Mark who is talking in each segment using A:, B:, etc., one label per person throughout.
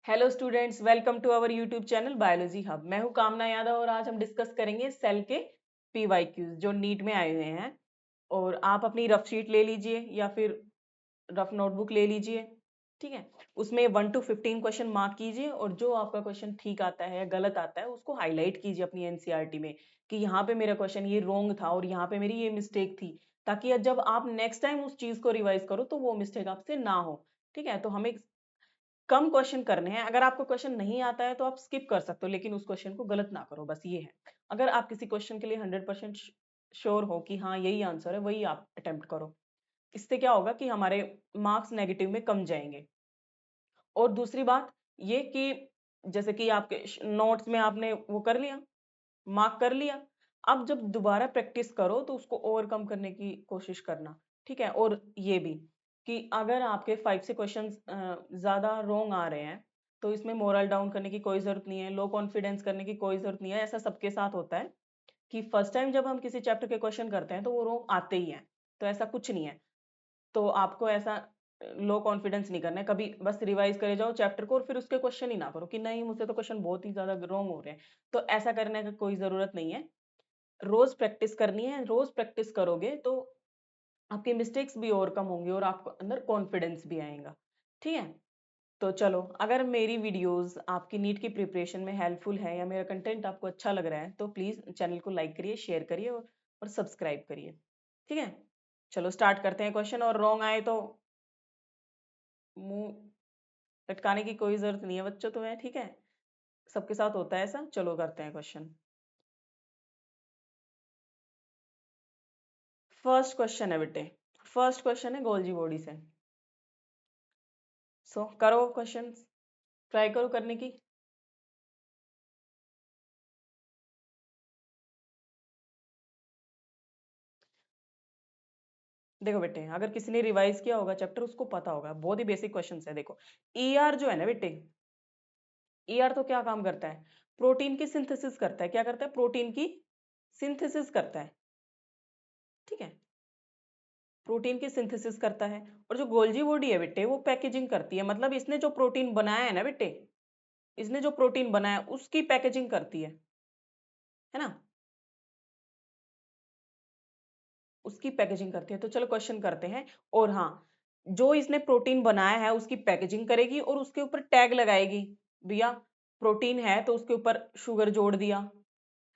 A: Hello students, welcome to our YouTube channel biology hub. मैं हूं कामना यादव और आज हम डिस्कस करेंगे सेल के पीवाईक्यूज जो नीट में आए हुए हैं। और आप अपनी रफ शीट ले लीजिए या फिर रफ नोटबुक ले लीजिए, ठीक है। उसमें 1 to 15 क्वेश्चन मार्क कीजिए और जो आपका क्वेश्चन ठीक आता है या गलत आता है उसको हाईलाइट कीजिए अपनी एनसीईआरटी में कि यहाँ पे मेरा क्वेश्चन ये रॉन्ग था और यहाँ पे मेरी ये मिस्टेक थी, ताकि जब आप नेक्स्ट टाइम उस चीज को रिवाइज करो तो वो मिस्टेक आपसे ना हो। ठीक है, तो हमें कम क्वेश्चन करने हैं। अगर आपको क्वेश्चन नहीं आता है तो आप स्किप कर सकते हो, लेकिन उस क्वेश्चन को गलत ना करो, बस ये है। अगर आप किसी क्वेश्चन के लिए 100% श्योर हो कि हाँ यही आंसर है, वही आप अटेम्प्ट करो। इससे क्या होगा कि हमारे मार्क्स नेगेटिव में कम जाएंगे। और दूसरी बात ये कि जैसे कि आपके नोट्स में आपने वो कर लिया, मार्क कर लिया, अब जब दोबारा प्रैक्टिस करो तो उसको ओवरकम करने की कोशिश करना। ठीक है, और ये भी कि अगर आपके 5 से क्वेश्चन ज्यादा रॉन्ग आ रहे हैं तो इसमें मोरल डाउन करने की कोई जरूरत नहीं है, लो कॉन्फिडेंस करने की कोई जरूरत नहीं है। ऐसा सबके साथ होता है कि फर्स्ट टाइम जब हम किसी चैप्टर के क्वेश्चन करते हैं तो वो रॉन्ग आते ही हैं, तो ऐसा कुछ नहीं है। तो आपको ऐसा लो कॉन्फिडेंस नहीं करना है कभी, बस रिवाइज करे जाओ चैप्टर को और फिर उसके क्वेश्चन ही ना करो कि नहीं मुझसे तो क्वेश्चन बहुत ही ज्यादा रॉन्ग हो रहे हैं। तो ऐसा करने का कोई जरूरत नहीं है। रोज प्रैक्टिस करनी है, रोज प्रैक्टिस करोगे तो आपके मिस्टेक्स भी ओवरकम होंगे और आपको अंदर कॉन्फिडेंस भी आएगा। ठीक है, तो चलो, अगर मेरी वीडियोस आपकी नीट की प्रिपरेशन में हेल्पफुल है या मेरा कंटेंट आपको अच्छा लग रहा है तो प्लीज चैनल को लाइक करिए, शेयर करिए और सब्सक्राइब करिए। ठीक है, चलो स्टार्ट करते हैं। क्वेश्चन और रॉन्ग आए तो मुंह लटकाने की कोई जरूरत नहीं है बच्चों, तो है ठीक है, सबके साथ होता है ऐसा। चलो करते हैं क्वेश्चन। फर्स्ट क्वेश्चन है बेटे, फर्स्ट क्वेश्चन है गोल्जी बॉडी से। सो करो क्वेश्चन, ट्राई करो करने की। देखो बेटे, अगर किसी ने रिवाइज किया होगा चैप्टर उसको पता होगा, बहुत ही बेसिक क्वेश्चन है। देखो, ईआर जो है ना बेटे, ईआर तो क्या काम करता है? प्रोटीन की सिंथेसिस करता है। क्या करता है? प्रोटीन की सिंथेसिस करता है। ठीक है, प्रोटीन की सिंथेसिस करता है। और जो गोल्जी बॉडी है बेटे वो पैकेजिंग करती है, मतलब इसने जो प्रोटीन बनाया है ना बेटे, इसने जो प्रोटीन बनाया उसकी पैकेजिंग करती है ना, उसकी पैकेजिंग करती है। तो चलो क्वेश्चन करते हैं। और हाँ, जो इसने प्रोटीन बनाया है उसकी पैकेजिंग करेगी और उसके ऊपर टैग लगाएगी। भैया प्रोटीन है तो उसके ऊपर शुगर जोड़ दिया,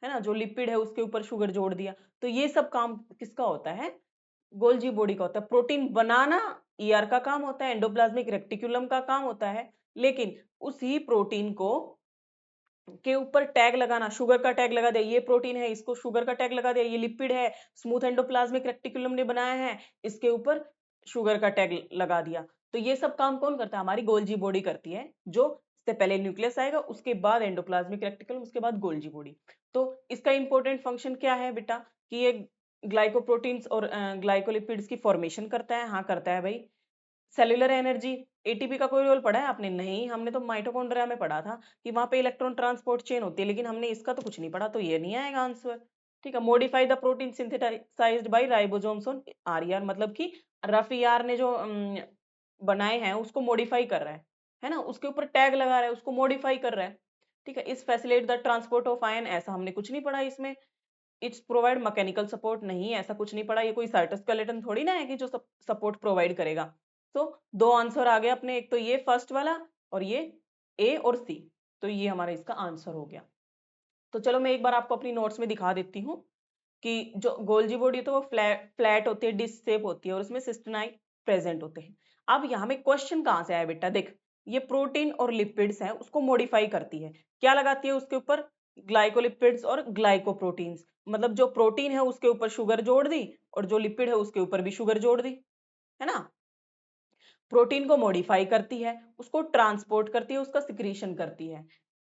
A: है ना, जो लिपिड है उसके ऊपर शुगर जोड़ दिया। तो ये सब काम किसका होता है? गोल्जी बॉडी का होता है। प्रोटीन बनाना ईआर का काम होता है, एंडोप्लाज्मिक रेक्टिकुलम का काम होता है। लेकिन उसी प्रोटीन को के ऊपर टैग लगाना, शुगर का टैग लगा दिया, ये प्रोटीन है इसको शुगर का टैग लगा दिया, ये लिपिड है स्मूथ एंडोप्लाज्मिक रेक्टिकुलम ने बनाया है, इसके ऊपर शुगर का टैग लगा दिया। तो ये सब काम कौन करता है? हमारी गोल्जी बॉडी करती है, जो इससे पहले न्यूक्लियस आएगा, उसके बाद एंडोप्लाज्मिक रेक्टिकुलम, उसके बाद गोल्जी बॉडी। तो इसका इंपॉर्टेंट फंक्शन क्या है बेटा? कि ये ग्लाइकोप्रोटीन्स और ग्लाइकोलिपिड्स की फॉर्मेशन करता है। हाँ करता है भाई। सेल्युलर एनर्जी, एटीपी का कोई रोल पढ़ा है आपने? नहीं, हमने तो माइटोकॉन्ड्रिया में पढ़ा था कि वहां पे इलेक्ट्रॉन ट्रांसपोर्ट चेन होती है, लेकिन हमने इसका तो कुछ नहीं पढ़ा, तो ये नहीं आएगा आंसर। ठीक है, modify the protein synthesised by ribosomes on RER, मतलब कि रफ ईआर ने जो बनाए हैं उसको मॉडिफाई कर रहा है ना, उसके ऊपर टैग लगा रहा है, उसको मॉडिफाई कर रहा है। ठीक है, इस facilitate the transport of ion, ऐसा हमने कुछ नहीं पढ़ा इसमें। इट्स प्रोवाइड मैकेनिकल सपोर्ट, नहीं ऐसा कुछ नहीं पढ़ा। ये कोई साइटोस्केलेटन थोड़ी ना है कि जो सपोर्ट प्रोवाइड करेगा। तो दो आंसर आ गए अपने, एक तो ये फर्स्ट वाला और ये ए और सी। तो ये हमारा इसका आंसर हो गया। तो चलो मैं एक बार आपको अपनी नोट्स में दिखा देती हूँ कि जो गोल्जी बॉडी है तो वो फ्लैट फ्लैट होती है, डिस्क शेप होती है और उसमें सिस्टेनाई प्रेजेंट होते हैं। अब यहाँ में क्वेश्चन कहाँ से आया बेटा? देख, ये प्रोटीन और लिपिड्स है उसको मॉडिफाई करती है। क्या लगाती है उसके ऊपर? ग्लाइकोलिपिड्स और ग्लाइकोप्रोटीन्स, मतलब जो प्रोटीन है उसके ऊपर शुगर जोड़ दी और जो लिपिड है उसके ऊपर भी शुगर जोड़ दी, है ना। प्रोटीन को मॉडिफाई करती है, उसको ट्रांसपोर्ट करती है, उसका सिक्रीशन करती है।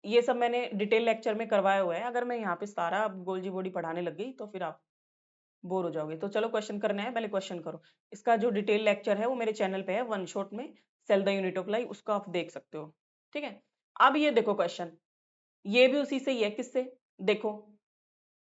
A: ये सब मैंने डिटेल लेक्चर में करवाया हुआ है। अगर मैं यहाँ पे सारा गोल्जी बॉडी पढ़ाने लग गई तो फिर आप बोर हो जाओगे। तो चलो क्वेश्चन करना है, पहले क्वेश्चन करो। इसका जो डिटेल लेक्चर है वो मेरे चैनल पे है, वन शॉट में cell the unit of life, उसको आप देख सकते हो। ठीक है, अब ये देखो क्वेश्चन, ये भी उसी से ही है। किससे? देखो,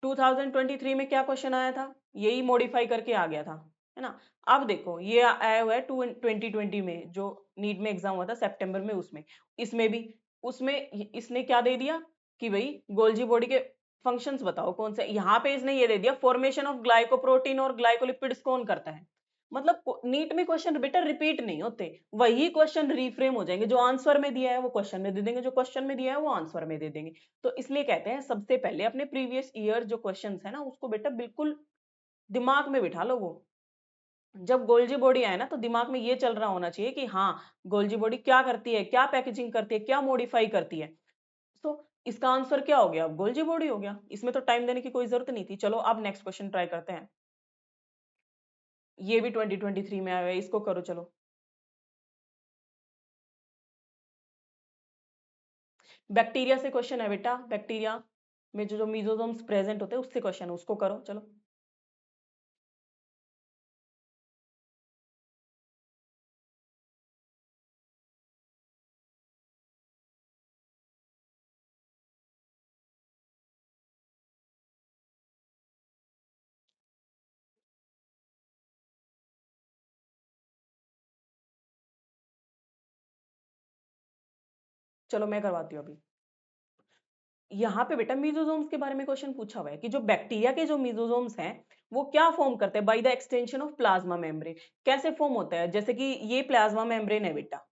A: 2023 में क्या क्वेश्चन आया था? यही मॉडिफाई करके आ गया था, है ना। अब देखो ये आया हुआ है 2020 में, जो नीट में एग्जाम हुआ था सितंबर में, उसमें इसमें भी उसमें इसने क्या दे दिया कि भाई गोल्जी बॉडी के फंक्शंस बताओ कौन से। यहाँ पे इसने ये दे दिया फॉर्मेशन ऑफ ग्लाइकोप्रोटीन और ग्लाइकोलिपिड्स कौन करता है। मतलब नीट में क्वेश्चन बेटा रिपीट नहीं होते, वही क्वेश्चन रिफ्रेम हो जाएंगे। जो आंसर में दिया है वो क्वेश्चन में दे देंगे, जो क्वेश्चन में दिया है वो आंसर में दे देंगे। तो इसलिए कहते हैं सबसे पहले अपने प्रीवियस ईयर जो क्वेश्चन है ना उसको बेटा बिल्कुल दिमाग में बिठा लो। वो जब गोल्जी बॉडी आए ना तो दिमाग में ये चल रहा होना चाहिए कि हाँ गोल्जी बॉडी क्या करती है, क्या पैकेजिंग करती है, क्या मॉडिफाई करती है। तो इसका आंसर क्या हो गया, अब गोल्जी बॉडी हो गया। इसमें तो टाइम देने की कोई जरूरत नहीं थी। चलो अब नेक्स्ट क्वेश्चन ट्राई करते हैं। ये भी 2023 में आया हुआ है, इसको करो चलो। बैक्टीरिया से क्वेश्चन है बेटा, बैक्टीरिया में जो जो मीजोसोम्स प्रेजेंट होते हैं उससे क्वेश्चन है, उसको करो चलो। चलो मैं करवाती हूँ अभी। यहाँ पे बेटा मीजोसोम्स के बारे में क्वेश्चन पूछा हुआ है कि जो बैक्टीरिया के जो मीजोसोम्स हैं वो क्या फॉर्म करते हैं by the extension of plasma membrane. कैसे फॉर्म होता है, जैसे कि ये प्लाज्मा मेम्ब्रेन है बेटा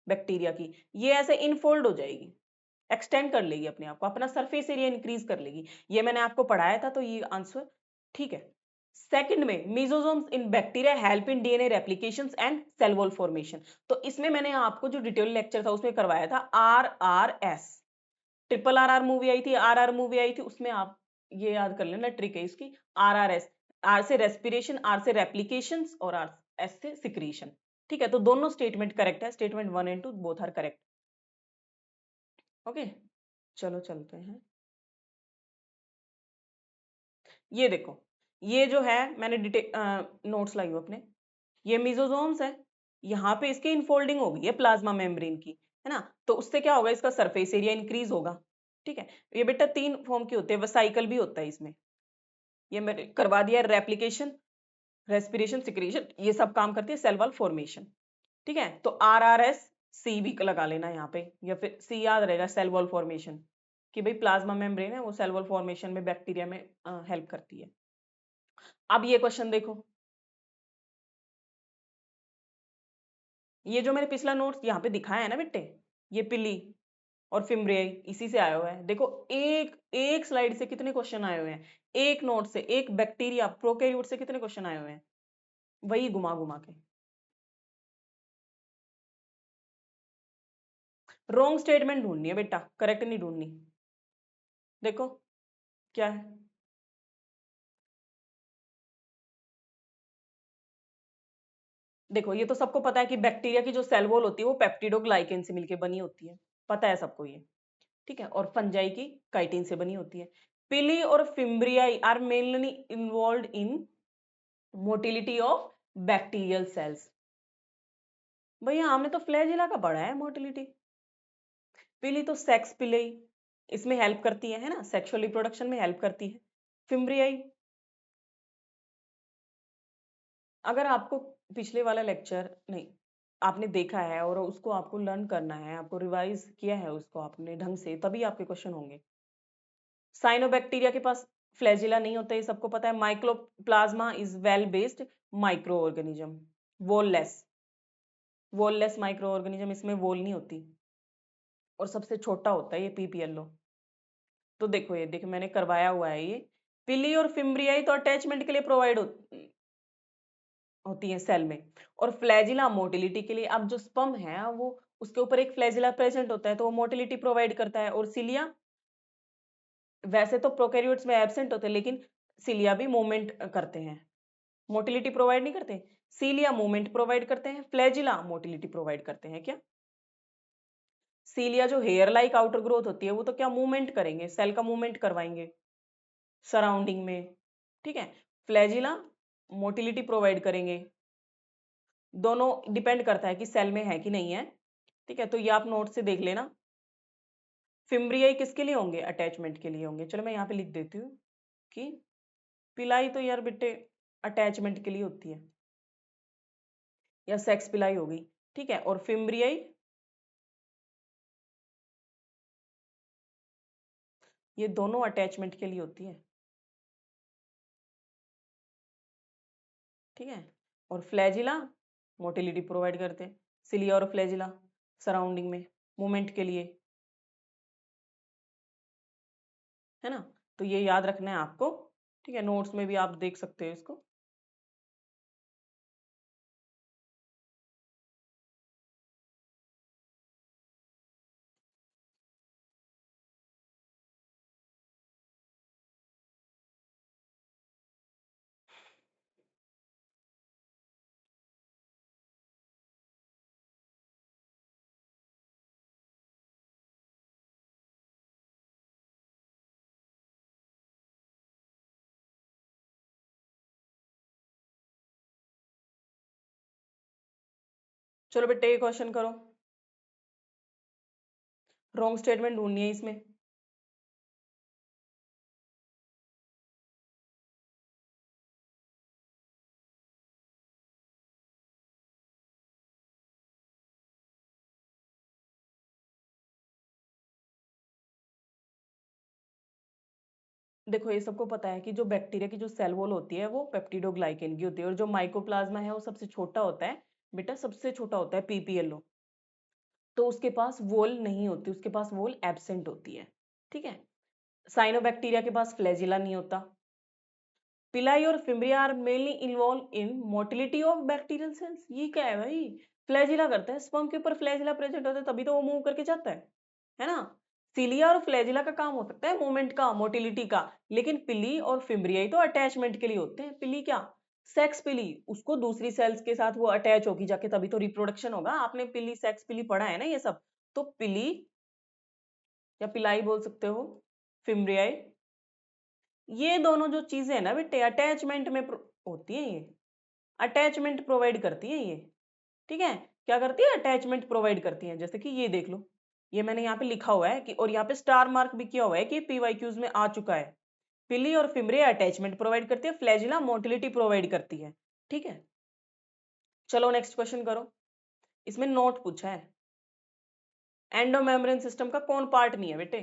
A: बैक्टीरिया की, ये ऐसे इनफोल्ड हो जाएगी, एक्सटेंड कर लेगी अपने आप को, अपना सरफेस एरिया इंक्रीज कर लेगी। ये मैंने आपको पढ़ाया था तो ये आंसर ठीक है। सेकंड में mesosomes in bacteria help in DNA replications and cell wall formation. तो इसमें मैंने आपको जो डिटेल लेक्चर था उसमें करवाया था RRS, RRR मूवी आई थी, RR मूवी आई थी, उसमें आप ये याद कर लेना, ट्रिक है इसकी। RRS, R से रेस्पिरेशन, R से रेप्लिकेशन और S से सिक्रीशन। ठीक है, तो दोनों स्टेटमेंट करेक्ट है, statement 1 and 2 both are correct. Okay चलो चलते हैं। ये देखो, ये जो है मैंने डिटेल नोट्स लाई हूँ अपने, ये मीजोसोम्स है, यहाँ पे इसकी इनफोल्डिंग हो गई है प्लाज्मा मेम्ब्रेन की, है ना। तो उससे क्या होगा, इसका सरफेस एरिया इंक्रीज होगा। ठीक है, ये बेटा 3 फॉर्म की होते हैं, वसाइकल भी होता है इसमें। ये मैंने करवा दिया, रेप्लिकेशन, रेस्पिरेशन, सिक्रीशन, ये सब काम करती है सेल वॉल फॉर्मेशन। ठीक है, तो RRS सी भी लगा लेना यहाँ पे, या फिर सी याद रहेगा, सेल वॉल फॉर्मेशन, कि भाई प्लाज्मा मेम्ब्रेन है वो सेल वॉल फॉर्मेशन में बैक्टीरिया में हेल्प करती है। अब ये क्वेश्चन देखो, ये जो मैंने पिछला नोट्स यहाँ पे दिखाया है ना बेटे, ये पिली और फिम्ब्रियाई इसी से आया हुआ है। देखो एक एक स्लाइड से कितने क्वेश्चन आए हुए हैं, एक नोट से, एक बैक्टीरिया प्रोकैरियोट से कितने क्वेश्चन आए हुए हैं, वही घुमा घुमा के। रॉन्ग स्टेटमेंट ढूंढनी है बेटा, करेक्ट नहीं ढूंढनी। देखो क्या है, देखो ये तो सबको पता है कि बैक्टीरिया की जो सेल वॉल होती है वो पेप्टिडोग्लाइकेन से मिलकर बनी होती है, पता है सबको ये। ठीक है, और फंजाई की काइटिन से बनी होती है। पिली और fimbriae are mainly involved in motility of bacterial cells. भैया हमने तो फ्लैजिला का पढ़ा है मोटिलिटी। पिली तो सेक्स पिले इसमें हेल्प करती है ना, सेक्सुअल रिप्रोडक्शन में हेल्प करती है। फिम्ब्रियाई, अगर आपको पिछले वाला लेक्चर नहीं आपने देखा है और उसको आपको लर्न करना है, आपको रिवाइज किया है उसको आपने ढंग से, तभी आपके क्वेश्चन होंगे। साइनोबैक्टीरिया के पास फ्लैजिला नहीं होता, ये सबको पता है। Mycoplasma is well based micro organism, wall-less, wall-less micro organism, इसमें वोल नहीं होती, और सबसे छोटा होता है ये पीपीएलओ। तो देखो ये देखो मैंने करवाया हुआ है ये, पिली और फिम्ब्रियाई तो अटैचमेंट के लिए प्रोवाइड होती है सेल में, और फ्लैजिला मोटिलिटी के लिए। अब जो स्पर्म है वो उसके ऊपर एक फ्लैजिला प्रेजेंट होता है तो वो मोटिलिटी प्रोवाइड करता है। और सिलिया वैसे तो प्रोकैरियोट्स में एब्सेंट होते हैं, लेकिन सिलिया भी मूवमेंट करते हैं, मोटिलिटी प्रोवाइड नहीं करते। सीलिया मूवमेंट प्रोवाइड करते हैं, फ्लैजिला मोटिलिटी प्रोवाइड करते हैं क्या। सीलिया जो हेयर लाइक आउटर ग्रोथ होती है वो तो क्या मूवमेंट करेंगे, सेल का मूवमेंट करवाएंगे सराउंडिंग में। ठीक है, फ्लैजिला मोटिलिटी प्रोवाइड करेंगे। दोनों डिपेंड करता है कि सेल में है कि नहीं है। ठीक है, तो ये आप नोट से देख लेना। फिम्ब्रियाई किसके लिए होंगे, अटैचमेंट के लिए होंगे। चलो मैं यहाँ पे लिख देती हूँ कि पिलाई तो यार बेटे अटैचमेंट के लिए होती है, या सेक्स पिलाई होगी। ठीक है, और फिम्ब्रियाई ये दोनों अटैचमेंट के लिए होती है, ठीक है। और फ्लैजिला मोटिलिटी प्रोवाइड करते हैं, सिलिया और फ्लैजिला सराउंडिंग में मूवमेंट के लिए, है ना। तो ये याद रखना है आपको, ठीक है, नोट्स में भी आप देख सकते हो इसको। चलो बेटे ये क्वेश्चन करो, रॉन्ग स्टेटमेंट ढूंढनी है इसमें। देखो ये सबको पता है कि जो बैक्टीरिया की जो सेल वॉल होती है वो पेप्टिडोग्लाइकेन की होती है, और जो माइकोप्लाज्मा है वो सबसे छोटा होता है बेटा, सबसे छोटा होता है पीपीएलओ। तो उसके पास वॉल नहीं होती, उसके पास वॉल एब्सेंट होती है, ठीक है। साइनोबैक्टीरिया के पास फ्लैजिला नहीं होता। पिलाई और fimbriae are mainly involved in motility of bacterial cells. ये क्या है भाई, फ्लैजिला करता है, स्पर्म के ऊपर फ्लैजिला प्रेजेंट होता है तभी तो वो मूव करके जाता है ना। सिलिया और फ्लैजिला का काम हो सकता है मूवमेंट का, मोटिलिटी का, लेकिन पिली और फिम्ब्रिया ही तो अटैचमेंट के लिए होते हैं। पिली क्या, सेक्स पिली, उसको दूसरी सेल्स के साथ वो अटैच होगी जाके तभी तो रिप्रोडक्शन होगा। आपने पिली सेक्स पिली पढ़ा है ना ये सब। तो पिली या पिलाई बोल सकते हो, फिम्ब्रियाई, ये दोनों जो चीजें है ना बेटे अटैचमेंट में होती है, ये अटैचमेंट प्रोवाइड करती है ये, ठीक है। क्या करती है, अटैचमेंट प्रोवाइड करती है। जैसे कि ये देख लो, ये मैंने यहाँ पे लिखा हुआ है कि, और यहाँ पे स्टार मार्क भी किया हुआ है कि पीवाईक्यूज में आ चुका है। पिली और फिम्ब्रिया अटैचमेंट प्रोवाइड करती है, फ्लैजिला मोटिलिटी प्रोवाइड करती है, ठीक है। चलो नेक्स्ट क्वेश्चन करो, इसमें नोट पूछा है एंडोमेम्ब्रेन सिस्टम का कौन पार्ट नहीं है बेटे।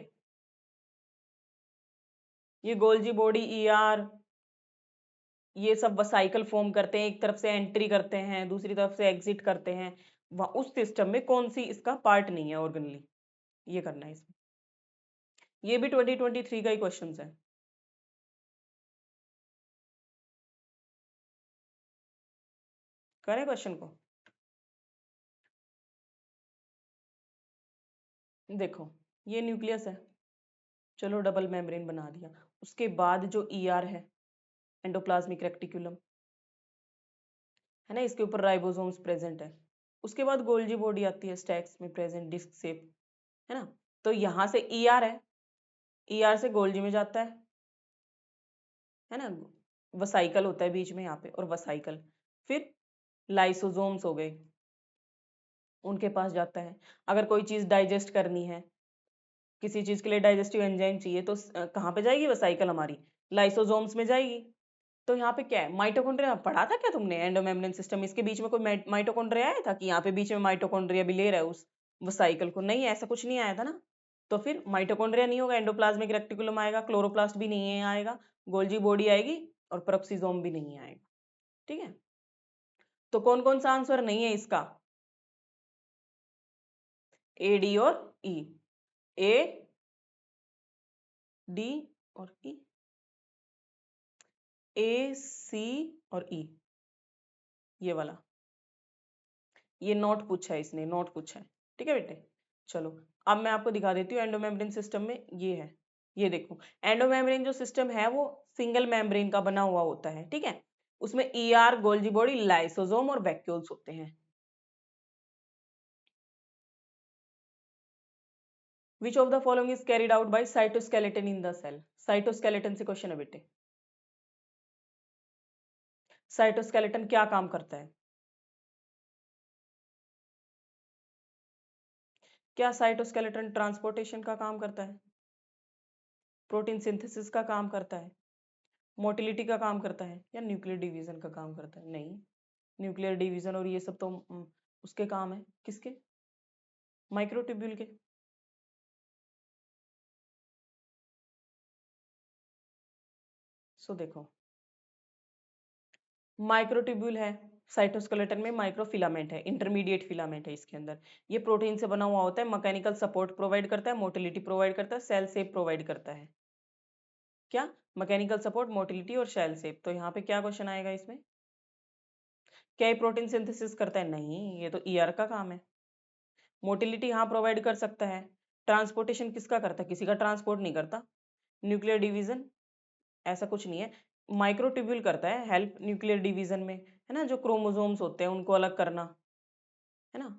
A: ये गोल्जी बॉडी, ईआर, ये सब वसाइकल फॉर्म करते हैं, एक तरफ से एंट्री करते हैं दूसरी तरफ से एग्जिट करते हैं, उस सिस्टम में कौन सी इसका पार्ट नहीं है ऑर्गेनली, ये करना है इसमें। ये भी 2023 का ही क्वेश्चन है। करें क्वेश्चन को, देखो ये न्यूक्लियस है, चलो डबल मेम्ब्रेन बना दिया। उसके बाद जो ईआर है, एंडोप्लाज्मिक रेक्टिकुलम, है ना, इसके ऊपर राइबोसोम्स प्रेजेंट है। उसके बाद गोल्जी बॉडी आती है, स्टैक्स में प्रेजेंट डिस्क शेप, है ना। तो यहाँ से ईआर है, ईआर से गोल्जी में जाता है ना, वसाइकल होता है बीच में यहाँ पे, और वसाइकल फिर लाइसोसोम्स हो गए, उनके पास जाता है। अगर कोई चीज डाइजेस्ट करनी है, किसी चीज के लिए डाइजेस्टिव एंजाइम चाहिए तो कहाँ पे जाएगी वसाइकल हमारी, लाइसोसोम्स में जाएगी। तो यहाँ पे क्या है, माइटोकॉन्ड्रिया पढ़ा था क्या तुमने, एंडोमेम्ब्रेन सिस्टम, इसके बीच में कोई माइटोकॉन्ड्रिया आया था कि यहाँ पे बीच में माइटोकॉन्ड्रिया भी ले रहा है उस वसाइकल को, नहीं ऐसा कुछ नहीं आया था ना। तो फिर माइटोकॉन्ड्रिया नहीं होगा, एंडोप्लाज्मिक रेक्टिकुलम आएगा, क्लोरोप्लास्ट भी नहीं आएगा, गोल्जी बॉडी आएगी, और पेरोक्सिसोम भी नहीं आएगा, ठीक है। तो कौन कौन सा आंसर नहीं है इसका, ए डी और ई, ए डी और ई, ए सी और ई, ये वाला, ये नोट पूछा है इसने, नोट पूछा है, ठीक है बेटे। चलो अब मैं आपको दिखा देती हूँ एंडोमेम्ब्रेन सिस्टम में ये है, ये देखो एंडोमेम्ब्रेन जो सिस्टम है वो सिंगल मेम्ब्रेन का बना हुआ होता है, ठीक है। उसमें ईआर, गोल्जी बॉडी, लाइसोसोम और वैक्यूल्स होते हैं। Which of the following is carried out by cytoskeleton in the cell, cytoskeleton से क्वेश्चन है बेटे। साइटोस्केलेटन क्या काम करता है, क्या साइटोस्केलेटन ट्रांसपोर्टेशन का काम करता है, प्रोटीन सिंथेसिस का काम करता है, मोटिलिटी का काम करता है, या न्यूक्लियर डिवीजन का काम करता है। नहीं, न्यूक्लियर डिवीजन और ये सब तो उसके काम है, किसके, माइक्रोट्यूब्यूल के। सो देखो, माइक्रोट्यूब्यूल है, साइटोस्केलेटन में माइक्रोफिलामेंट है, इंटरमीडिएट फिलामेंट है इसके अंदर। ये प्रोटीन से बना हुआ होता है, मैकेनिकल सपोर्ट प्रोवाइड करता है, मोटिलिटी प्रोवाइड करता है, सेल शेप प्रोवाइड करता है। क्या? मैकेनिकल सपोर्ट, मोटिलिटी और सेल शेप। तो यहाँ पे क्या क्वेश्चन आएगा इसमें? क्या ये प्रोटीन सिंथेसिस करता है? नहीं, ये तो ईआर का काम है। मोटिलिटी हाँ प्रोवाइड कर सकता है। ट्रांसपोर्टेशन किसका करता है? किसी का ट्रांसपोर्ट नहीं करता। न्यूक्लियर डिवीजन ऐसा कुछ नहीं है। माइक्रोट्यूब्यूल करता है हेल्प न्यूक्लियर डिवीजन में, है ना, जो क्रोमोसोम्स होते हैं उनको अलग करना, है ना,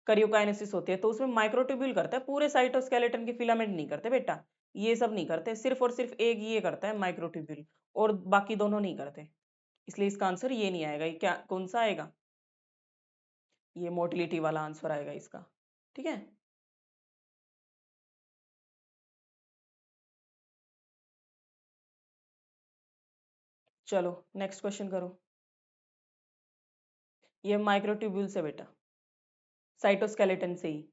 A: करियोकाइनेसिस होती है, तो उसमें माइक्रोट्यूब्यूल करता है। पूरे साइटोस्केलेटन के फिलामेंट नहीं करते बेटा, ये सब नहीं करते, सिर्फ और सिर्फ एक ये करता है माइक्रोट्यूब्यूल, और बाकी दोनों नहीं करते। इसलिए इसका आंसर ये नहीं आएगा। ये क्या, कौन सा आएगा? ये मोटिलिटी वाला आंसर आएगा इसका। ठीक है, चलो नेक्स्ट क्वेश्चन करो। ये माइक्रोट्यूब्यूल से बेटा, साइटोस्केलेटन से ही।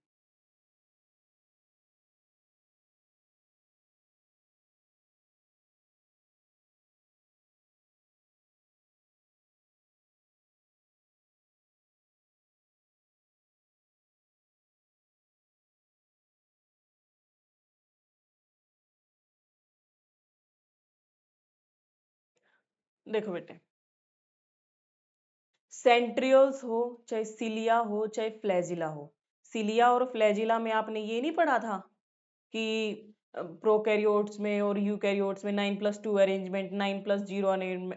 A: देखो बेटे, सेंट्रियोल्स हो, चाहे सिलिया हो, चाहे फ्लैजिला हो, सिलिया और फ्लैजिला में आपने ये नहीं पढ़ा था कि प्रोकैरियोट्स में और यूकैरियोट्स में 9+2 अरेंजमेंट, 9+0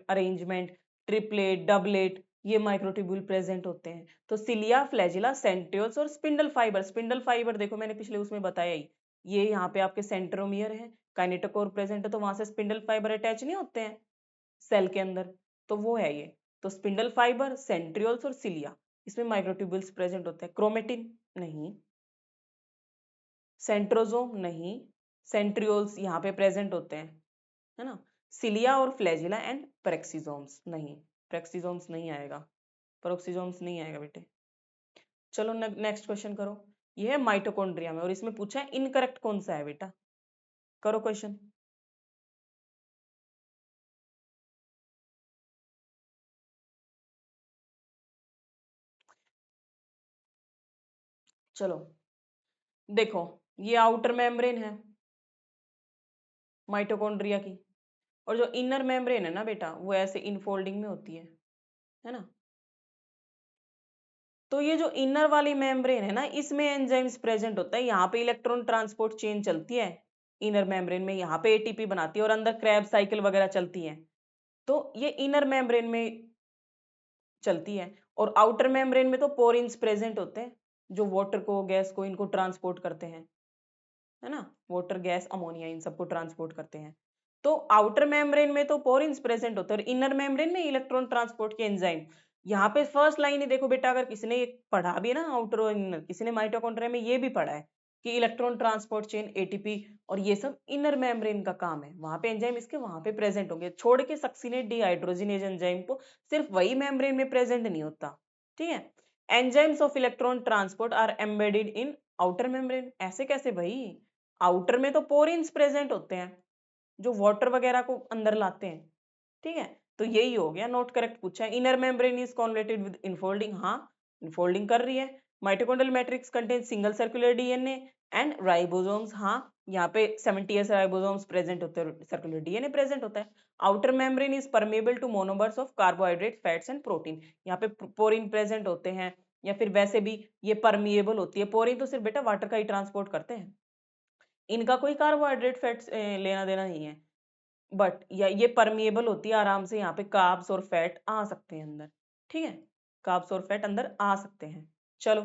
A: अरेंजमेंट, ट्रिपलेट, डबलेट, ये माइक्रोट्यूब्यूल प्रेजेंट होते हैं। तो सिलिया, फ्लैजिला, सेंट्रियोल्स और स्पिंडल फाइबर। स्पिंडल फाइबर देखो मैंने पिछले उसमें बताया ही, ये यहाँ पे आपके सेंट्रोमियर है, काइनेटोकोर प्रेजेंट है, तो वहां से स्पिंडल फाइबर अटैच नहीं होते हैं सेल के अंदर, तो वो है ये। तो स्पिंडल फाइबर, सेंट्रियोल्स और सिलिया, इसमें माइक्रोट्यूब्यूल्स प्रेजेंट होते हैं। क्रोमेटिन नहीं, सेंट्रोजोम नहीं, सेंट्रियोल्स यहाँ पे प्रेजेंट होते हैं, है ना। सिलिया और फ्लैजिला एंड प्रेक्सिजोम्स नहीं, प्रेक्सिजोम्स नहीं आएगा, प्रोक्सिजोम्स नहीं आएगा बेटे। चलो नेक्स्ट क्वेश्चन करो। ये है माइटोकॉन्ड्रिया में, और इसमें पूछा है इनकरेक्ट कौन सा है बेटा। करो क्वेश्चन। चलो देखो, ये आउटर मेम्ब्रेन है माइटोकॉन्ड्रिया की, और जो इनर मेम्ब्रेन है ना बेटा, वो ऐसे इनफोल्डिंग में होती है ना। तो ये जो इनर वाली मेम्ब्रेन है ना, इसमें एंजाइम्स प्रेजेंट होता है। यहाँ पे इलेक्ट्रॉन ट्रांसपोर्ट चेन चलती है इनर मेम्ब्रेन में, यहाँ पे एटीपी बनाती है, और अंदर क्रैब साइकिल वगैरह चलती है। तो ये इनर मेम्ब्रेन में चलती है। और आउटर मेम्ब्रेन में तो पोरिन्स प्रेजेंट होते हैं, जो वाटर को, गैस को, इनको ट्रांसपोर्ट करते हैं, है ना, वाटर, गैस, अमोनिया, इन सबको ट्रांसपोर्ट करते हैं। तो आउटर मेम्ब्रेन में तो पोरिन्स प्रेजेंट होते हैं, और इनर मेम्ब्रेन में इलेक्ट्रॉन ट्रांसपोर्ट के एंजाइम। यहाँ पे फर्स्ट लाइन ही देखो बेटा, अगर किसी ने पढ़ा भी है ना आउटर और इनर, किसी ने माइटोकॉन्ड्रिया में ये भी पढ़ा है कि इलेक्ट्रॉन ट्रांसपोर्ट चेन, एटीपी, और ये सब इनर मेम्ब्रेन का काम है। वहां पे एंजाइम इसके वहां पे प्रेजेंट होंगे, छोड़ के सक्सिनेट डिहाइड्रोजिनेज एंजाइम को सिर्फ वही मेम्ब्रेन में प्रेजेंट नहीं होता। ठीक है, enzymes of electron transport are embedded in outer membrane. ऐसे कैसे भाई? आउटर में तो पोरिन्स प्रेजेंट होते हैं, जो वाटर वगैरह को अंदर लाते हैं। ठीक है, तो यही हो गया, नोट करेक्ट पूछा है। Inner membrane is convoluted with infolding, हाँ इनफोल्डिंग कर रही है। Mitochondrial matrix contain single circular DNA and ribosomes, हाँ यहाँ पे 70s राइबोसोम्स प्रेजेंट होते हैं, सर्कुलर डीएनए प्रेजेंट होता है। Outer membrane is permeable to monomers of carbohydrate, fats and protein, यहाँ पे पोरिन प्रेजेंट होते हैं, या फिर वैसे भी ये परमिएबल होती है। पोरिन तो सिर्फ बेटा वाटर का ही ट्रांसपोर्ट करते हैं, इनका कोई कार्बोहाइड्रेट फैट्स लेना देना नहीं है। बट या ये परमिएबल होती है, आराम से यहाँ पे कार्ब्स और फैट आ सकते हैं अंदर। ठीक है, कार्ब्स और फैट अंदर आ सकते हैं। चलो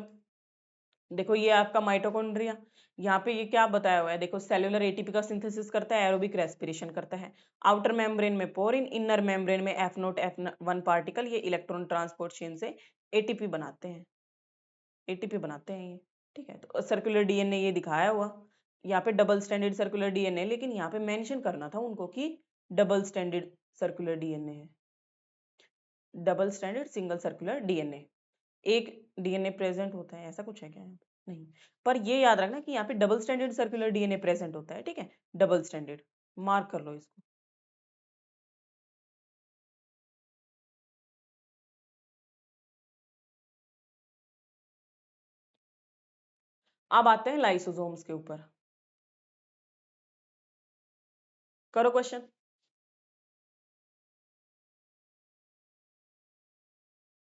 A: देखो, ये आपका माइटोकॉन्ड्रिया, यहाँ पे ये क्या बताया हुआ है, देखो सेलुलर एटीपी का सिंथेसिस करता है, एरोबिक रेस्पिरेशन करता है। आउटर मेम्ब्रेन में पोरिन, इनर मेम्ब्रेन में एफ नोट F1 पार्टिकल, ये इलेक्ट्रॉन ट्रांसपोर्ट चेन से एटीपी बनाते हैं, एटीपी बनाते हैं ये। ठीक है, तो सर्कुलर डीएनए ये दिखाया हुआ, यहाँ पे डबल स्टैंडर्ड सर्कुलर डीएनए, लेकिन यहाँ पे मेंशन करना था उनको कि डबल स्टैंडर्ड सर्कुलर डीएनए है, double standard single circular DNA, एक डीएनए प्रेजेंट होता है, ऐसा कुछ है क्या यहाँ पे? नहीं, पर ये याद रखना कि यहाँ पे double standard circular DNA present होता है। ठीक है, डबल स्टैंडर्ड, मार्क कर लो इसको। अब आते हैं लाइसोसोम्स के ऊपर, करो क्वेश्चन।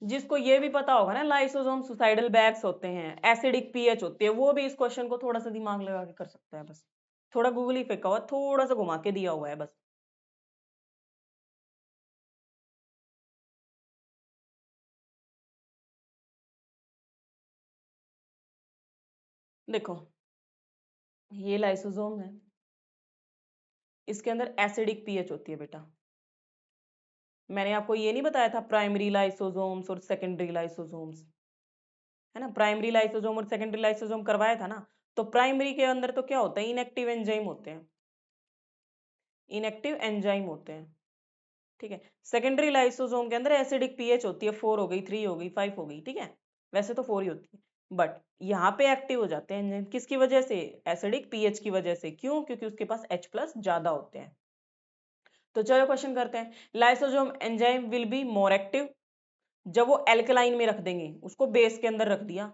A: जिसको ये भी पता होगा ना लाइसोसोम सुसाइडल बैग्स होते हैं, एसिडिक पीएच होती है, वो भी इस क्वेश्चन को थोड़ा सा दिमाग लगा के कर सकता है। बस थोड़ा गूगल ही फेंका हुआ, थोड़ा सा घुमा के दिया हुआ है बस। देखो ये लाइसोसोम है, इसके अंदर एसिडिक पीएच होती है बेटा। मैंने आपको ये नहीं बताया था प्राइमरी लाइसोसोम्स और सेकेंडरी लाइसोसोम्स, है ना? प्राइमरी लाइसोसोम और सेकेंडरी लाइसोसोम करवाया था ना। तो प्राइमरी के अंदर तो क्या होता है, इनएक्टिव एंजाइम होते हैं, इनएक्टिव एंजाइम होते हैं, ठीक है। सेकेंडरी लाइसोसोम के अंदर एसिडिक पीएच होती है, 4 हो गई, 3 हो गई, 5 हो गई, ठीक है। वैसे तो 4 ही होती है, बट यहाँ पे एक्टिव हो जाते हैं एंजाइम, किसकी वजह से? एसिडिक पीएच की वजह से। क्यों? क्योंकि उसके पास H+ ज्यादा होते हैं। तो चलो क्वेश्चन करते हैं। Lysosome enzyme will be more active, जब वो एल्कलाइन में रख देंगे, उसको बेस के अंदर रख दिया।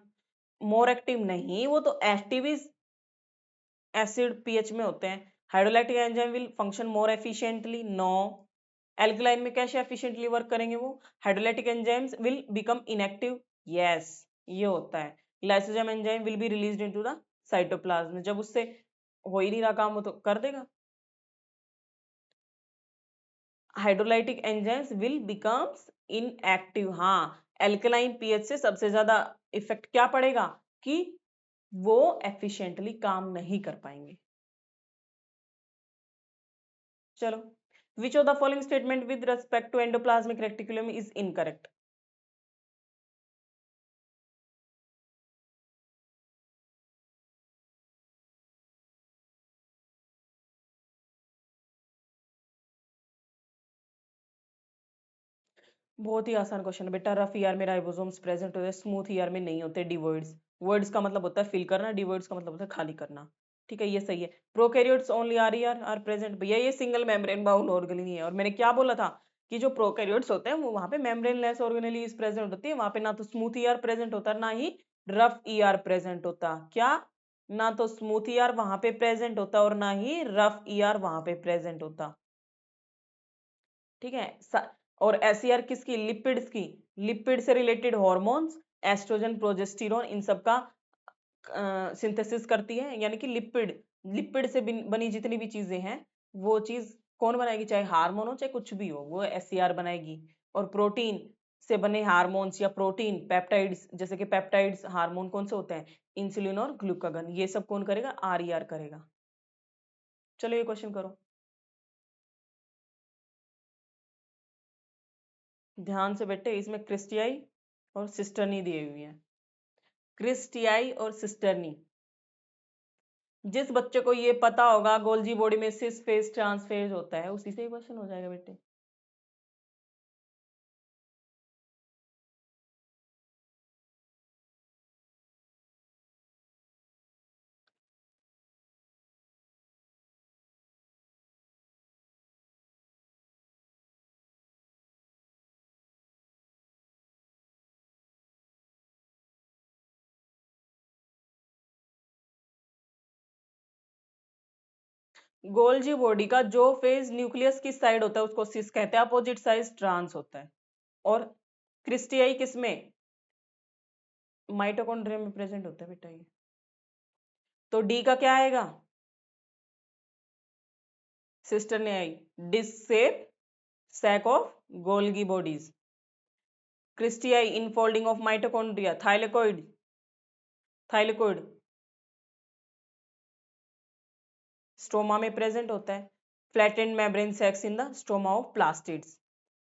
A: मोर एक्टिव नहीं, वो तो एक्टिव एसिड पीएच में होते हैं। Hydrolytic enzyme will function more efficiently, no. Alkaline में कैसे एफिशिएंटली वर्क करेंगे वो? Hydrolytic enzymes will become inactive, yes, ये होता है। Lysosome enzyme will be released into the cytoplasm, जब उससे हो ही नहीं रहा काम वो तो कर देगा। Hydrolytic enzymes will becomes inactive, हाँ। एल्कलाइन पीएच से सबसे ज्यादा इफेक्ट क्या पड़ेगा कि वो एफिशिएंटली काम नहीं कर पाएंगे। चलो, which of the following statement with respect to endoplasmic reticulum is incorrect? बहुत ही आसान क्वेश्चन है बेटा। रफ ईआर में राइबोसोम्स प्रेजेंट होते हैं, स्मूथ ईआर में नहीं होते। डिवॉइड्स, वर्ड्स का मतलब होता है फिल करना, डिवॉइड्स का मतलब होता है खाली करना, ठीक है, ये सही है। Prokaryotes only are R present, भैया ये सिंगल मेम्ब्रेन बाउंड ऑर्गेनेली है। और मैंने क्या बोला था कि जो प्रोकैरियोट्स होते हैं वो वहां पे मेम्ब्रेनलेस ऑर्गेनेली प्रेजेंट होती है, वहां पे ना तो स्मूथ ईआर प्रेजेंट होता ना ही रफ ईआर प्रेजेंट होता। क्या? ना तो स्मूथ ईआर वहां पे प्रेजेंट होता और ना ही रफ ईआर वहां पे प्रेजेंट होता, ठीक है। और एसईआर किसकी? लिपिड्स की। लिपिड से रिलेटेड हॉर्मोन्स, एस्ट्रोजन, प्रोजेस्टेरोन, इन सब का सिंथेसिस करती है, यानी कि लिपिड, लिपिड से बनी जितनी भी चीजें हैं वो चीज कौन बनाएगी? चाहे हार्मोन हो चाहे कुछ भी हो, वो एससीआर बनाएगी। और प्रोटीन से बने हार्मोन्स या प्रोटीन पेप्टाइड्स, जैसे कि पेप्टाइड्स हार्मोन कौन से होते हैं? इंसुलिन और ग्लूकागन, ये सब कौन करेगा? आरईआर करेगा। चलो ये क्वेश्चन करो ध्यान से बेटे। इसमें क्रिस्टियाई और सिस्टर्नी दी हुई है, क्रिस्टियाई और सिस्टर्नी। जिस बच्चे को ये पता होगा गोल्जी बॉडी में सिस फेज ट्रांसफेज होता है, उसी से ही क्वेश्चन हो जाएगा बेटे। गोल्जी बॉडी का जो फेज न्यूक्लियस की साइड होता है उसको सिस कहते हैं, अपोजिट साइड ट्रांस होता है। और क्रिस्टियाई किसमें? माइटोकॉन्ड्रिया में प्रेजेंट होता है बेटा ये। तो डी का क्या आएगा? सिस्टर ने आई, disc shape sac of Golgi bodies. Cristae infolding of mitochondria, thylakoid, thylakoid stroma में प्रेजेंट होता है। Flattened membrane sacs in the stroma of plastids.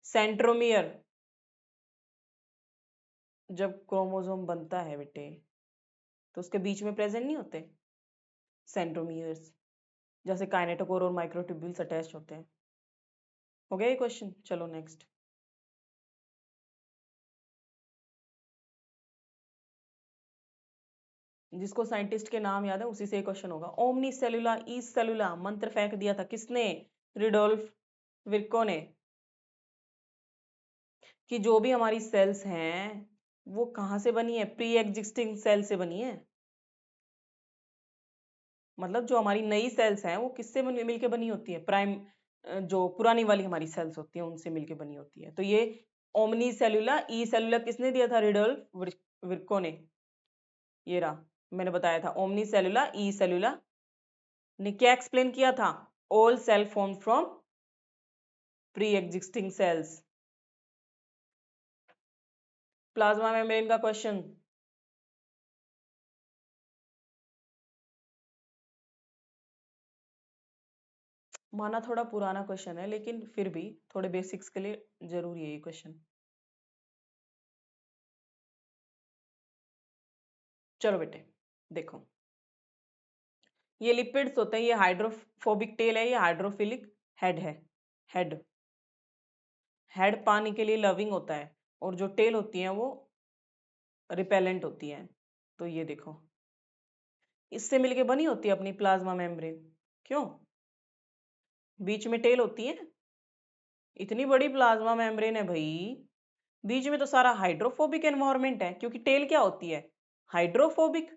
A: Centromere, जब क्रोमोसोम बनता है बेटे तो उसके बीच में प्रेजेंट नहीं होते सेंट्रोमियर्स, जैसे काइनेटोकोर और माइक्रोट्यूब्यूल्स अटैच होते हैं। हो गया ये क्वेश्चन? चलो नेक्स्ट। जिसको साइंटिस्ट के नाम याद है उसी से क्वेश्चन होगा। ओमनी सेलुला ई सेलुला मंत्र फेंक दिया था किसने? रिडोल्फ विर्को ने, कि जो भी हमारी सेल्स हैं वो कहाँ से बनी है? प्री एग्जिस्टिंग सेल से बनी है। मतलब जो हमारी नई सेल्स हैं वो किससे मिलके बनी होती है, प्राइम जो पुरानी वाली हमारी सेल्स होती हैं उनसे मिलके बनी होती है। तो ये ओमनी सेलुला ई सेलुला किसने दिया था, रिडोल्फ विर्को ने। ये रहा, मैंने बताया था ओमनी सेलुला ई सेलुला ने क्या एक्सप्लेन किया था, all cell form from pre existing cells. Plasma membrane का क्वेश्चन, माना थोड़ा पुराना क्वेश्चन है लेकिन फिर भी थोड़े बेसिक्स के लिए जरूरी है ये क्वेश्चन। चलो बेटे देखो, ये लिपिड्स होते हैं, ये हाइड्रोफोबिक टेल है, ये हाइड्रोफिलिक हेड है। हेड हेड पानी के लिए लविंग होता है और जो टेल होती है वो रिपेलेंट होती है। तो ये देखो, इससे मिलके बनी होती है अपनी प्लाज्मा मेम्ब्रेन। क्यों, बीच में टेल होती है, इतनी बड़ी प्लाज्मा मेम्ब्रेन है भाई, बीच में तो सारा हाइड्रोफोबिक एनवायरनमेंट है, क्योंकि टेल क्या होती है, हाइड्रोफोबिक,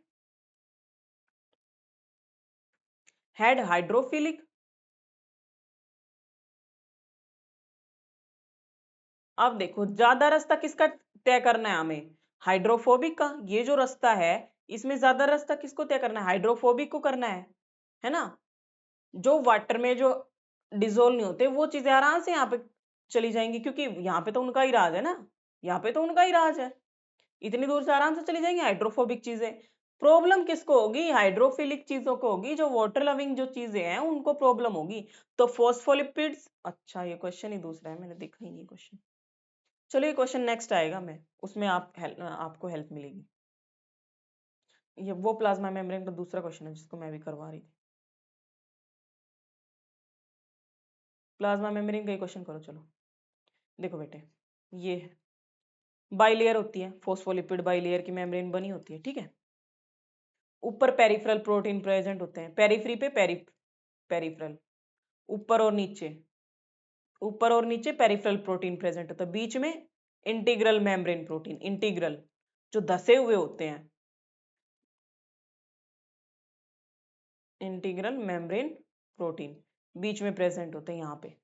A: हेड हाइड्रोफिलिक। अब देखो ज्यादा रास्ता किसका तय करना है हमें, हाइड्रोफोबिक का। ये जो रास्ता है इसमें ज्यादा रास्ता किसको तय करना है, हाइड्रोफोबिक को करना है ना। जो वाटर में जो डिजोल्व नहीं होते वो चीजें आराम से यहाँ पे चली जाएंगी, क्योंकि यहाँ पे तो उनका ही राज है ना, यहाँ पे तो उनका ही राज है, इतनी दूर से आराम से चली जाएंगी हाइड्रोफोबिक चीजें। प्रॉब्लम किसको होगी, हाइड्रोफिलिक चीजों को होगी, जो वाटर लविंग जो चीजें हैं उनको प्रॉब्लम होगी। तो फॉस्फोलिपिड्स, अच्छा ये क्वेश्चन ही दूसरा है, मैंने देखा ही नहीं क्वेश्चन। चलो ये क्वेश्चन नेक्स्ट आएगा, मैं उसमें आपको हेल्प मिलेगी। ये वो प्लाज्मा मेम्ब्रेन का दूसरा क्वेश्चन है जिसको मैं भी करवा रही थी। प्लाज्मा मेम्ब्रेन का ही क्वेश्चन करो चलो। देखो बेटे, ये बाइलेयर होती है, फॉस्फोलिपिड बाइलेयर की मेम्ब्रेन बनी होती है, ठीक है। ऊपर पेरिफेरल प्रोटीन प्रेजेंट होते हैं, पेरिफ्री पे पेरिफेरल, ऊपर और नीचे, ऊपर और नीचे पेरिफेरल प्रोटीन प्रेजेंट होता है, बीच में इंटीग्रल मेम्ब्रेन प्रोटीन, इंटीग्रल जो धसे हुए होते हैं, इंटीग्रल मेम्ब्रेन प्रोटीन बीच में प्रेजेंट होते हैं यहाँ पे।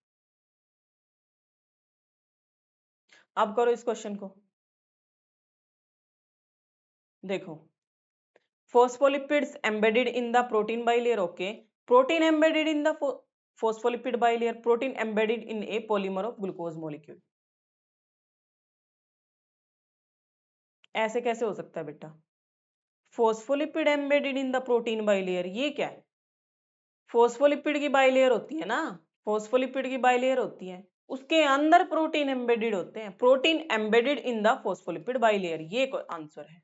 A: अब करो इस क्वेश्चन को, देखो phospholipids embedded in the protein bilayer, okay, protein embedded in the phospholipid bilayer, protein embedded in a polymer of glucose molecule। ऐसे कैसे हो सकता है बेटा, phospholipid embedded in the protein bilayer, ये क्या है, फोस्फोलिपिड की बाइलेयर होती है ना, फोस्फोलिपिड की बाइलेयर होती है, उसके अंदर प्रोटीन एम्बेडेड होते हैं, protein embedded in the phospholipid bilayer, ये आंसर है।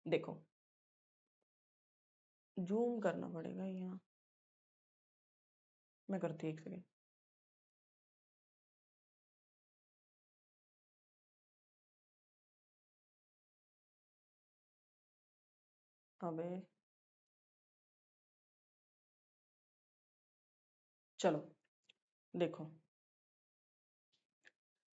A: देखो जूम करना पड़ेगा यहाँ, मैं करती हूँ एक सेकेंड। अबे चलो देखो,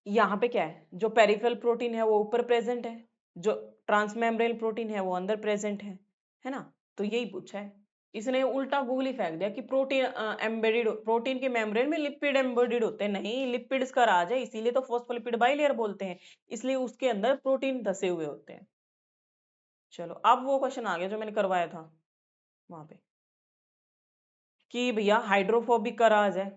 A: यहाँ पे क्या है, जो पेरिफेरल प्रोटीन है वो ऊपर प्रेजेंट है, जो ट्रांसमेम्ब्रेन प्रोटीन है वो अंदर प्रेजेंट है ना। तो यही पूछा है, इसने उल्टा गूगल ही फेंक दिया कि प्रोटीन एम्बेडेड, प्रोटीन के मेम्ब्रेन में लिपिड एम्बेडेड होते हैं, नहीं लिपिड्स का राज है, इसीलिए तो फॉस्फोलिपिड बाइलेयर बोलते हैं, इसलिए उसके अंदर प्रोटीन धसे हुए होते हैं। चलो अब वो क्वेश्चन आ गया जो मैंने करवाया था वहां पे, कि भैया हाइड्रोफोबिक का राज है,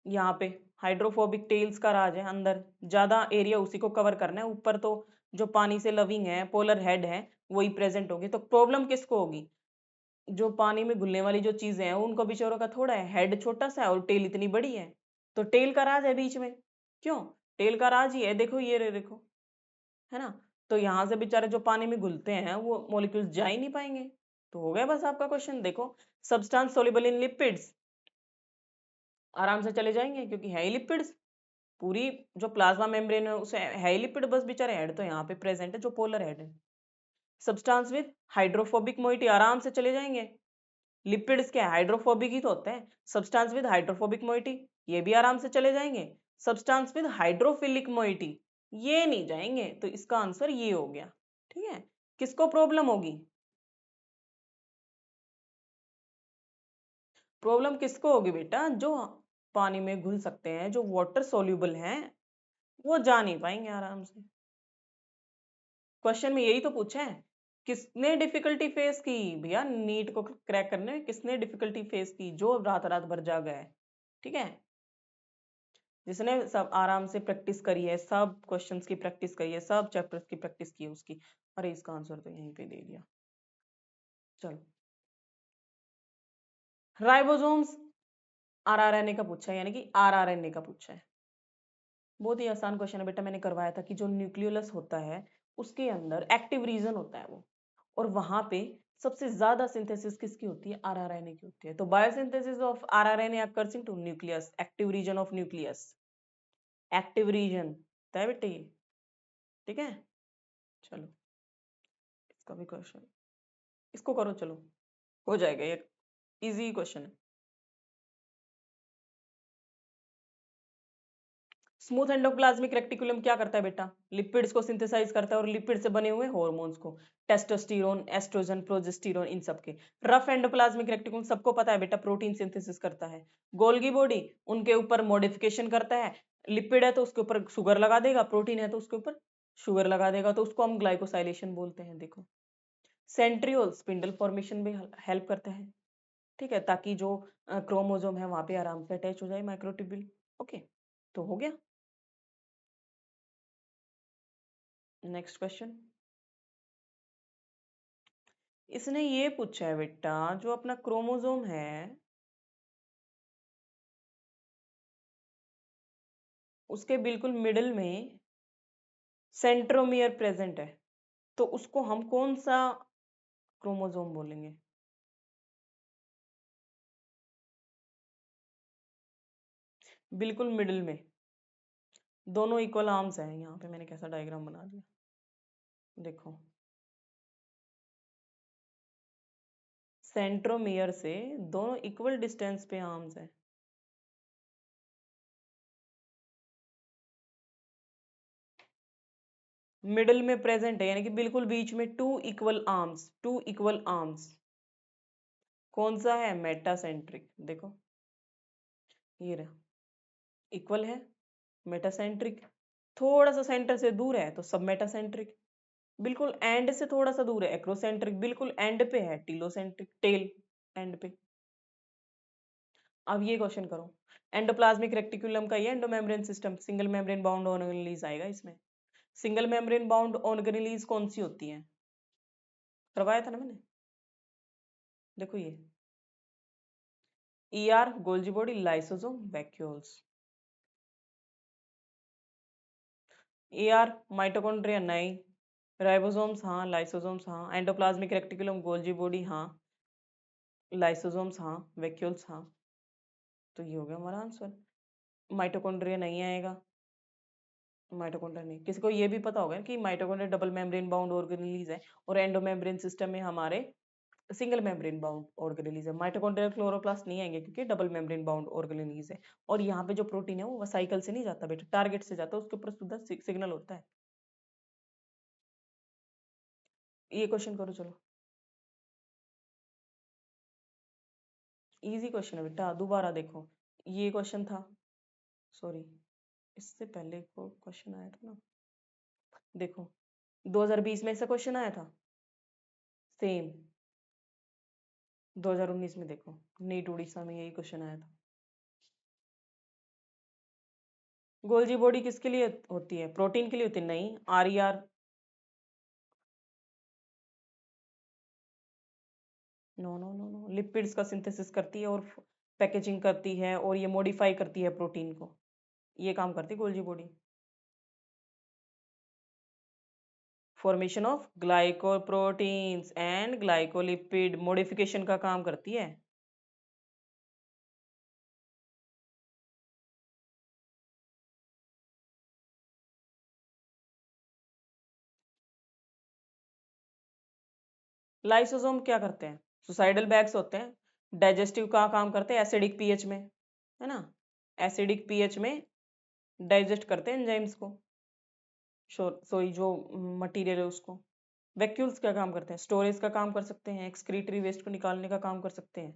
A: यहाँ पे हाइड्रोफोबिक टेल्स का राज है, अंदर ज्यादा एरिया उसी को कवर करना है, ऊपर तो जो पानी से लविंग है, पोलर हेड है, वही प्रेजेंट होगी। तो प्रॉब्लम किसको होगी, जो पानी में घुलने वाली जो चीजें हैं उनको बेचारों का थोड़ा है, हेड छोटा सा है और टेल इतनी बड़ी है, तो टेल का राज है बीच में। क्यों, टेल का राज ही है, देखो ये देखो, है ना। तो यहाँ से बेचारे जो पानी में घुलते हैं वो मॉलिक्यूल्स जा ही नहीं पाएंगे। तो हो गया बस आपका क्वेश्चन। देखो सब्सटेंस सोल्युबल इन लिपिड्स आराम से चले जाएंगे क्योंकि है ही लिपिड्स, पूरी जो प्लाज्मा मेम्ब्रेन है उसे है ही लिपिड, बस बेचारे हेड तो यहाँ पे प्रेजेंट है जो पोलर हेड है। सब्सटेंस विद हाइड्रोफोबिक मोइटी आराम से चले जाएंगे, लिपिड्स क्या है, हाइड्रोफोबिक ही तो होते हैं। सब्सटेंस विद हाइड्रोफोबिक मोइटी ये भी आराम से चले जाएंगे, सब्सटेंस विद हाइड्रोफिलिक मोइटी ये नहीं जाएंगे, तो इसका आंसर ये हो गया। ठीक है, किसको प्रॉब्लम होगी, प्रॉब्लम किसको होगी बेटा? जो पानी में घुल सकते हैं, जो वाटर सोल्यूबल हैं, वो जा नहीं पाएंगे आराम से। क्वेश्चन में यही तो पूछा है। किसने डिफिकल्टी फेस की भैया? नीट को क्रैक करने में किसने डिफिकल्टी फेस की? जो रात रात भर जागा है, ठीक है, जिसने सब आराम से प्रैक्टिस करी है, सब क्वेश्चंस की प्रैक्टिस करी है, सब चैप्टर्स की प्रैक्टिस की है उसकी। अरे इसका आंसर तो यहीं पे दे दिया। चलो, राइबोसोम्स आरआरएनए का पूछा है, यानी कि आरआरएनए का पूछा है। बहुत ही आसान क्वेश्चन है बेटा, मैंने करवाया था कि जो न्यूक्लियोलस होता है उसके अंदर एक्टिव रीजन होता है वो, और वहां पे सबसे ज्यादा सिंथेसिस किसकी होती है? आरआरएनए की होती है। तो biosynthesis of rRNA occurs into nucleus, active region of nucleus, active region है बेटा ये, ठीक है। चलो, इसका भी क्वेश्चन, इसको करो, चलो हो जाएगा, ये इजी क्वेश्चन है। स्मूथ एंडोप्लाज्मिक रेक्टिकुलम क्या करता है बेटा? लिपिड्स को सिंथेसाइज करता है, और लिपिड से बने हुए हॉर्मोन्स को, टेस्टोस्टेरोन, एस्ट्रोजन, प्रोजेस्टेरोन, इन सब के। रफ एंडोप्लाज्मिक रेक्टिकुलम सबको पता है बेटा, प्रोटीन सिंथेसिस करता है। गोल्गी बॉडी उनके ऊपर मॉडिफिकेशन करता है। लिपिड है तो उसके ऊपर शुगर लगा देगा, प्रोटीन है तो उसके ऊपर शुगर लगा देगा, तो उसको हम ग्लाइकोसाइलेशन बोलते हैं। देखो, सेंट्रियोल स्पिंडल फॉर्मेशन में हेल्प करता है, ठीक है, ताकि जो क्रोमोसोम है वहां पे आराम से अटैच हो जाए माइक्रोट्यूब्यूल। ओके, तो हो गया। नेक्स्ट क्वेश्चन, इसने ये पूछा है बेटा, जो अपना क्रोमोसोम है उसके बिल्कुल मिडिल में सेंट्रोमियर प्रेजेंट है, तो उसको हम कौन सा क्रोमोसोम बोलेंगे? बिल्कुल मिडिल में, दोनों इक्वल आर्म्स हैं। यहाँ पे मैंने कैसा डायग्राम बना दिया, देखो, सेंट्रोमियर से दोनों इक्वल डिस्टेंस पे आर्म्स हैं। मिडिल में प्रेजेंट है, यानी कि बिल्कुल बीच में two equal arms, two equal arms. कौन सा है? मेटासेंट्रिक। देखो, ये रहा, इक्वल है, मेटासेंट्रिक। थोड़ा सा सेंटर से दूर है तो सब मेटासेंट्रिक। बिल्कुल एंड से थोड़ा सा दूर है एक्रोसेंट्रिक, बिल्कुल एंड पे है टीलोसेंट्रिक, टेल एंड पे। अब ये क्वेश्चन करो, एंडोप्लाज्मिक रेक्टिकुलम का ये endomembrane system, single membrane bound organelles आएगा इसमें। सिंगल मेम्ब्रेन बाउंड ऑर्गेनेलिज कौन सी होती है? करवाया था ना मैंने, देखो ये, ER Golgi body, lysosome, vacuoles. ER mitochondria नहीं, राइबोसोम्स हाँ, लाइसोसोम्स हाँ, एंडोप्लाज्मिक रेक्टिकुलम गोल्जी बॉडी हाँ, लाइसोसोम्स हाँ, वैक्यूल्स हाँ। तो ये हो गया हमारा आंसर। माइटोकॉन्ड्रिया नहीं आएगा, माइटोकॉन्ड्रिया नहीं। किसी को ये भी पता होगा कि mitochondria double membrane bound organelles है, और एंडोमेम्ब्रेन सिस्टम में हमारे सिंगल मेम्ब्रेन बाउंड ऑर्गेनेलिज है। माइटोकॉन्ड्रियल क्लोरोप्लास्ट नहीं आएंगे क्योंकि डबल मेम्ब्रेन बाउंड ऑर्गेनेलिज है। और यहाँ पे जो प्रोटीन है वो साइकिल से नहीं जाता बेटा, टारगेट से जाता है, उसके ऊपर सीधा सिग्नल होता है। ये क्वेश्चन करो, चलो, इजी क्वेश्चन है बेटा, दोबारा देखो। ये क्वेश्चन था, सॉरी, इससे पहले को क्वेश्चन आया था ना, देखो 2020 में ऐसा क्वेश्चन आया था, सेम 2019 में देखो नीट उड़ीसा में यही क्वेश्चन आया था। गोल्जी बॉडी किसके लिए होती है? प्रोटीन के लिए होती है? नहीं, R E R, no no no no, lipids का सिंथेसिस करती है और पैकेजिंग करती है, और ये मॉडिफाई करती है प्रोटीन को, ये काम करती है Golgi body. Formation of glycoproteins and glycolipid modification का काम करती है। लाइसोसोम क्या करते हैं? सुसाइडल बैग्स होते हैं, डाइजेस्टिव का काम करते हैं एसिडिक पीएच में, है ना, एसिडिक पीएच में डाइजेस्ट करते हैं एंजाइम्स को, सोई जो मटेरियल है उसको। वैक्यूल्स क्या काम करते हैं? स्टोरेज का काम कर सकते हैं, एक्सक्रीटरी वेस्ट को निकालने का काम कर सकते हैं,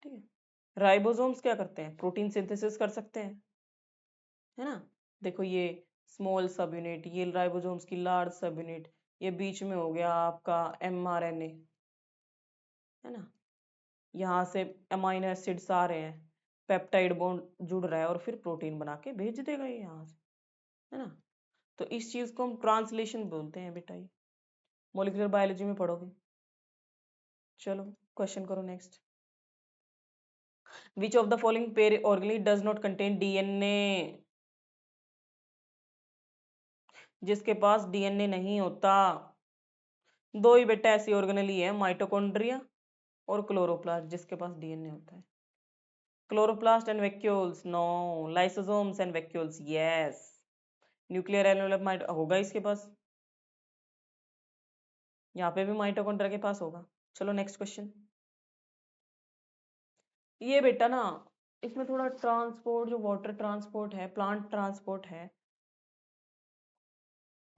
A: ठीक है। राइबोसोम्स क्या करते हैं? प्रोटीन सिंथेसिस कर सकते हैं, है ना। देखो ये स्मॉल सब यूनिट, ये राइबोसोम्स की लार्ज सब यूनिट, ये बीच में हो गया आपका mRNA, है ना। यहाँ से अमाइनो एसिड्स आ रहे हैं, पेप्टाइड बॉन्ड जुड़ रहा है और फिर प्रोटीन बना के भेज देगा ये यहाँ से, है ना। तो इस चीज को हम ट्रांसलेशन बोलते हैं बेटा, ये मॉलिक्यूलर बायोलॉजी में पढ़ोगे। चलो क्वेश्चन करो next. Which of the following pair organic does not contain DNA? जिसके पास डीएनए नहीं होता। दो ही बेटा ऐसी ऑर्गेनेल ही है, माइटोकॉन्ड्रिया और क्लोरोप्लास्ट, जिसके पास डीएनए होता है। Chloroplast and vacuoles no, lysosomes and vacuoles yes. Nuclear envelope होगा इसके पास, यहाँ पे भी माइटोकॉन्ड्रिया के पास होगा। चलो नेक्स्ट क्वेश्चन। ये बेटा ना, इसमें थोड़ा ट्रांसपोर्ट, जो वाटर ट्रांसपोर्ट है, प्लांट ट्रांसपोर्ट है,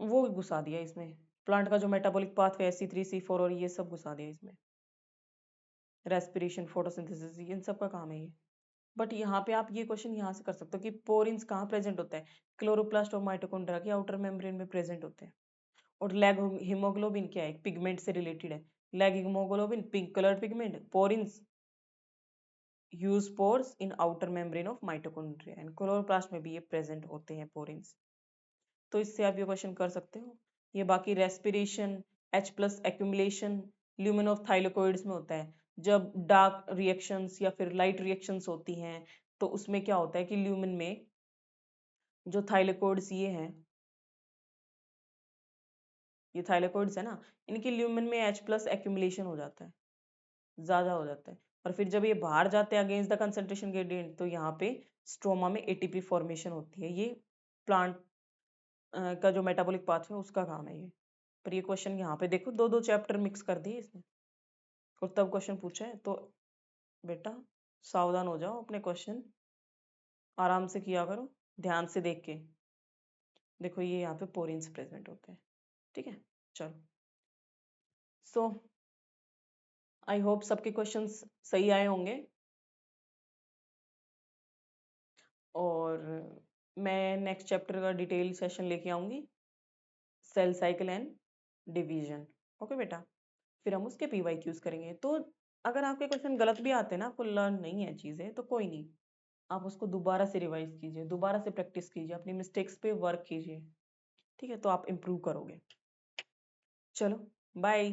A: वो घुसा दिया इसमें। प्लांट का जो मेटाबॉलिक पाथवे C3 C4 और ये सब घुसा दिया इसमें। रेस्पिरेशन, फोटोसिंथेसिस, इन सब का काम है ये। बट यहाँ पे आप ये क्वेश्चन यहाँ से कर सकते हो कि पोरिन्स कहाँ प्रेजेंट होता है? क्लोरोप्लास्ट और माइटोकॉन्ड्रिया के आउटर मेम्ब्रेन में प्रेजेंट होते हैं। और लैग हीमोग्लोबिन क्या है? पिगमेंट से रिलेटेड है। Lag haemoglobin pink coloured pigment, porins use pores in outer membrane of mitochondria, and chloroplast में भी ये प्रेजेंट होते हैं पोरिन्स। तो इससे आप ये क्वेश्चन कर सकते हो। ये बाकी respiration, H+ accumulation lumen of thylakoids में होता है। जब डार्क रिएक्शंस या फिर लाइट रिएक्शंस होती हैं तो उसमें क्या होता है कि ल्यूमेन में जो थाइलेकोइड्स ये थाइलेकोइड्स है ना, इनकी ल्यूमेन में H+ एक्यूमुलेशन हो जाता है, ज्यादा हो जाता है। और फिर जब ये बाहर जाते हैं अगेंस्ट द कंसंट्रेशन ग्रेडियंट, तो यहाँ पे स्ट्रोमा में एटीपी फॉर्मेशन होती है। ये प्लांट का जो मेटाबॉलिक पाथ है उसका काम है ये। पर ये क्वेश्चन यहाँ पे देखो, दो दो चैप्टर मिक्स कर दिए इसने और तब क्वेश्चन पूछा है। तो बेटा सावधान हो जाओ, अपने क्वेश्चन आराम से किया करो, ध्यान से देख के। देखो ये यहाँ पे पोरिन्स प्रेजेंट होते हैं, ठीक है। चलो, सो आई होप सबके क्वेश्चंस सही आए होंगे। और मैं नेक्स्ट चैप्टर का डिटेल सेशन लेके आऊंगी, cell cycle and division. Okay बेटा, फिर हम उसके PYQs करेंगे। तो अगर आपके क्वेश्चन गलत भी आते हैं ना, आपको लर्न नहीं है चीज़ें, तो कोई नहीं, आप उसको दोबारा से रिवाइज कीजिए, दोबारा से प्रैक्टिस कीजिए, अपनी मिस्टेक्स पे वर्क कीजिए, ठीक है। तो आप इम्प्रूव करोगे। चलो बाय।